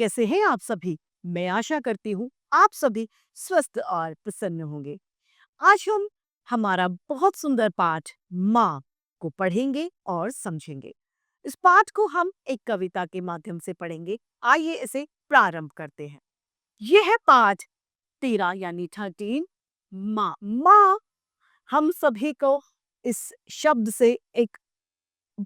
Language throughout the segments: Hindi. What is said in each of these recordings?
कैसे हैं आप सभी? मैं आशा करती हूँ आप सभी स्वस्थ और प्रसन्न होंगे। आज हम हमारा बहुत सुंदर पाठ माँ को पढ़ेंगे और समझेंगे। इस पाठ को हम एक कविता के माध्यम से पढ़ेंगे। आइए इसे प्रारंभ करते हैं। यह है पाठ 13 यानी 13 माँ। माँ हम सभी को इस शब्द से एक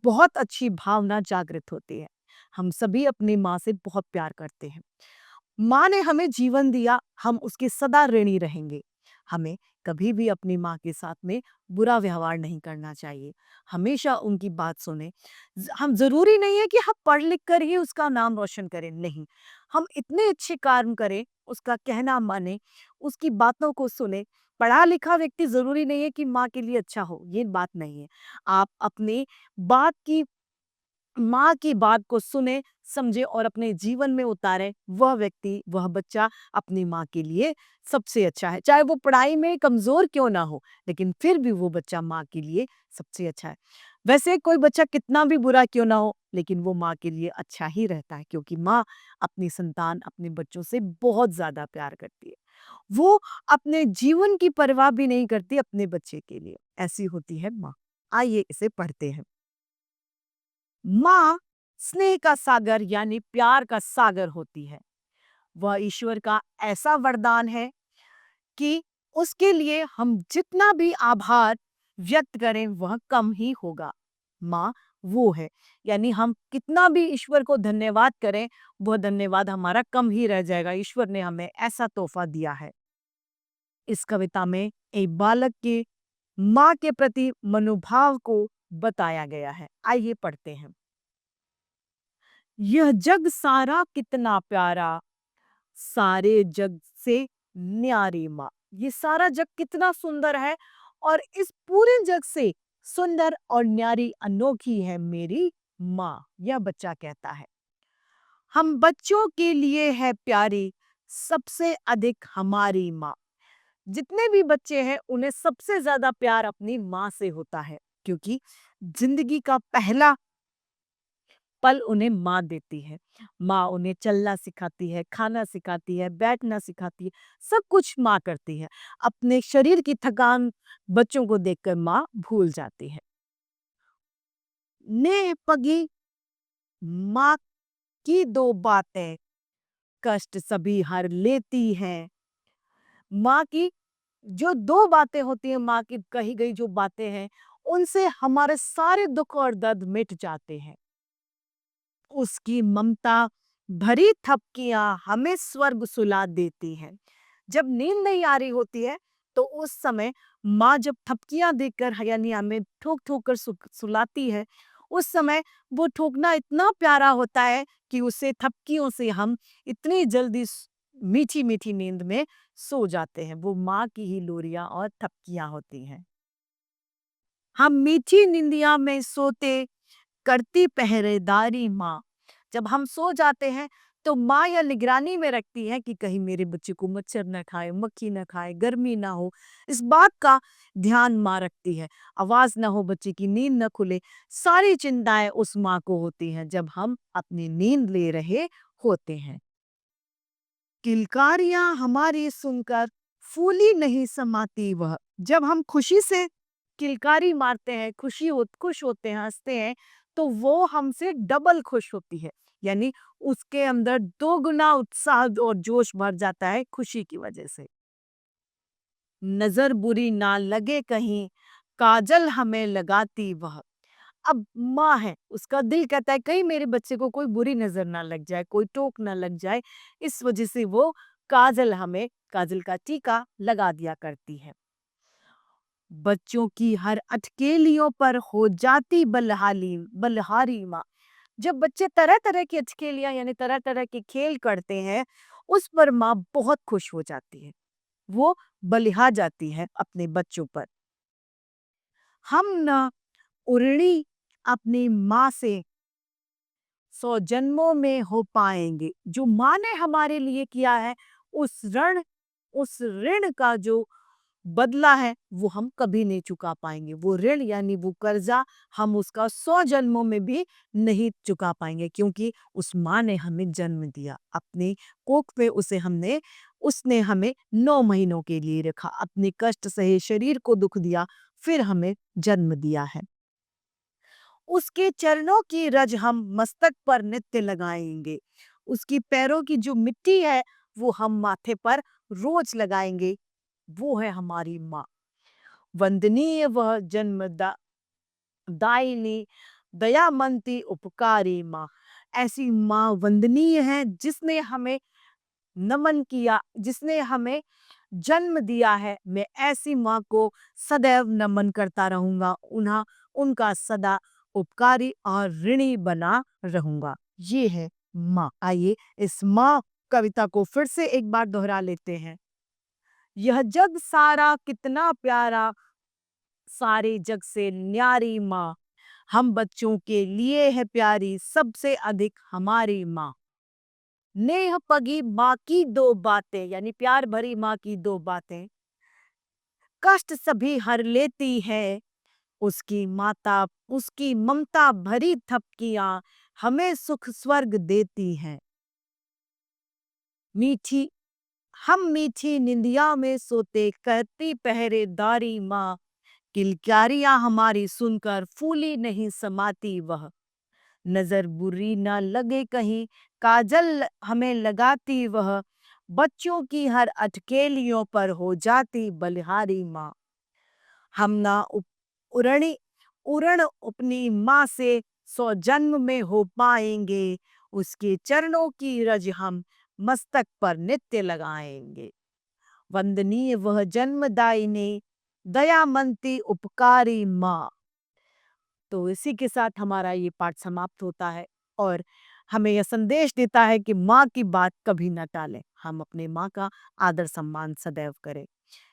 बहुत अच्छी भावना जागृत होती है। हम सभी अपनी माँ से बहुत प्यार करते हैं। माँ ने हमें जीवन दिया, हम उसके सदा ऋणी रहेंगे। हमें कभी भी अपनी माँ के साथ में बुरा व्यवहार नहीं करना चाहिए। हमेशा उनकी बात सुने। हम ज़रूरी नहीं है कि हम पढ़ लिख कर ही उसका नाम रोशन करें, नहीं। हम इतने अच्छे कर्म करें, उसका कहना माने, उसकी बातों को सुने। पढ़ा लिखा व्यक्ति ज़रूरी नहीं है कि माँ के लिए अच्छा हो, ये बात नहीं है। आप अपने बात की माँ की बात को सुने, समझे और अपने जीवन में उतारे, वह व्यक्ति, वह बच्चा अपनी माँ के लिए सबसे अच्छा है। चाहे वो पढ़ाई में कमज़ोर क्यों ना हो, लेकिन फिर भी वो बच्चा माँ के लिए सबसे अच्छा है। वैसे कोई बच्चा कितना भी बुरा क्यों ना हो, लेकिन वो माँ के लिए अच्छा ही रहता है क्योंकि माँ अपनी संतान, अपने बच्चों से बहुत ज़्यादा प्यार करती है। वो अपने जीवन की परवाह भी नहीं करती अपने बच्चे के लिए। ऐसी होती है माँ। आइए इसे पढ़ते हैं। माँ स्नेह का सागर यानी प्यार का सागर होती है। वह ईश्वर का ऐसा वरदान है कि उसके लिए हम जितना भी आभार व्यक्त करें वह कम ही होगा। माँ वो है, यानी हम कितना भी ईश्वर को धन्यवाद करें, वह धन्यवाद हमारा कम ही रह जाएगा। ईश्वर ने हमें ऐसा तोहफा दिया है। इस कविता में एक बालक के माँ के प्रति मनोभाव को बताया गया है। आइए पढ़ते हैं। यह जग सारा कितना प्यारा, सारे जग से न्यारी माँ। ये सारा जग कितना सुंदर है और इस पूरे जग से सुंदर और न्यारी अनोखी है मेरी माँ, यह बच्चा कहता है। हम बच्चों के लिए है प्यारी, सबसे अधिक हमारी माँ। जितने भी बच्चे हैं उन्हें सबसे ज्यादा प्यार अपनी माँ से होता है क्योंकि जिंदगी का पहला पल उन्हें माँ देती है। माँ उन्हें चलना सिखाती है, खाना सिखाती है, बैठना सिखाती है, सब कुछ माँ करती है। अपने शरीर की थकान बच्चों को देखकर माँ भूल जाती है। ने पगी माँ की दो बातें कष्ट सभी हर लेती हैं। माँ की जो दो बातें होती हैं, माँ की कही गई जो बातें हैं, उनसे हमारे सारे दुख और दर्द मिट जाते हैं। उसकी ममता भरी थपकियां हमें स्वर्ग सुला देती हैं। जब नींद नहीं आ रही होती है तो उस समय माँ जब थपकियां देकर यानी हमें ठोक ठोक कर सुलाती है, उस समय वो ठोकना इतना प्यारा होता है कि उससे थपकियों से हम इतनी जल्दी मीठी मीठी नींद में सो जाते हैं। वो माँ की ही लोरियां और थपकियां होती हैं। हम मीठी निंदिया में सोते करती पहरेदारी माँ। जब हम सो जाते हैं तो माँ यह निगरानी में रखती है कि कहीं मेरे बच्चे को मच्छर न खाए, मक्खी न खाए, गर्मी ना हो। इस बात का ध्यान माँ रखती है। आवाज ना हो, बच्चे की नींद न खुले। सारी चिंताएं उस माँ को होती हैं जब हम अपनी नींद ले रहे होते हैं। किलकारियां हमारी सुनकर फूली नहीं समाती वह। जब हम खुशी से किलकारी मारते हैं, खुश होते हैं, हंसते हैं, तो वो हमसे डबल खुश होती है। यानी उसके अंदर दो गुना उत्साह और जोश भर जाता है खुशी की वजह से। नजर बुरी ना लगे कहीं, काजल हमें लगाती वह। अब माँ है, उसका दिल कहता है कहीं मेरे बच्चे को कोई बुरी नजर ना लग जाए, कोई टोक ना लग जाए, इस वजह से वो काजल का टीका लगा दिया करती है। बच्चों की हर अटकेलियों पर हो जाती बलहारी माँ। जब बच्चे तरह तरह की अटकेलियां यानी तरह तरह के खेल करते हैं, उस पर माँ बहुत खुश हो जाती है। वो बलिहा जाती है अपने बच्चों पर। हम न उर्णी अपनी माँ से 100 जन्मों में हो पाएंगे। जो माँ ने हमारे लिए किया है, उस ऋण का जो बदला है वो हम कभी नहीं चुका पाएंगे। वो ऋण यानी वो कर्जा हम उसका 100 जन्मों में भी नहीं चुका पाएंगे, क्योंकि उस माँ ने हमें जन्म दिया अपनी कोख पे, उसे हमने उसने हमें 9 महीनों के लिए रखा, अपने कष्ट सहे शरीर को दुख दिया, फिर हमें जन्म दिया है। उसके चरणों की रज हम मस्तक पर नित्य लगाएंगे। उसकी पैरों की जो मिट्टी है वो हम माथे पर रोज लगाएंगे। वो है हमारी माँ। वंदनीय वह दायिनी दयामंती उपकारी माँ। ऐसी माँ वंदनीय है जिसने हमें नमन किया, जिसने हमें जन्म दिया है। मैं ऐसी माँ को सदैव नमन करता रहूंगा, उन्हें उनका सदा उपकारी और ऋणी बना रहूंगा। ये है माँ। आइए इस माँ कविता को फिर से एक बार दोहरा लेते हैं। यह जग सारा कितना प्यारा, सारे जग से न्यारी माँ, हम बच्चों के लिए है प्यारी, सबसे अधिक हमारी माँ। नेह पगी माँ की दो बातें, यानी प्यार भरी माँ की दो बातें, कष्ट सभी हर लेती है। उसकी माता, उसकी ममता भरी थपकियां हमें सुख स्वर्ग देती हैं। मीठी हम मीठी निंदिया में सोते, कहती पहरेदारी माँ, किलकारियां हमारी सुनकर फूली नहीं समाती वह। नजर बुरी ना लगे कहीं, काजल हमें लगाती वह, बच्चों की हर अटकेलियों पर हो जाती बलिहारी माँ। हम ना उड़नी उड़न अपनी माँ से 100 जन्म में हो पाएंगे। उसके चरणों की रज हम मस्तक पर नित्य लगाएंगे। वंदनीय वह जन्मदायिनी दयामंती उपकारी माँ। तो इसी के साथ हमारा ये पाठ समाप्त होता है और हमें यह संदेश देता है कि माँ की बात कभी न टालें, हम अपने माँ का आदर सम्मान सदैव करें।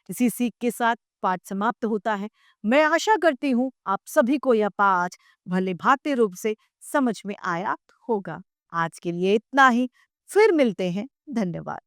इसी सीख के साथ पाठ समाप्त होता है। मैं आशा करती हूँ आप सभी को यह पाठ भले भांति रूप से समझ में आया होगा। आज के लिए इतना ही, फिर मिलते हैं। धन्यवाद।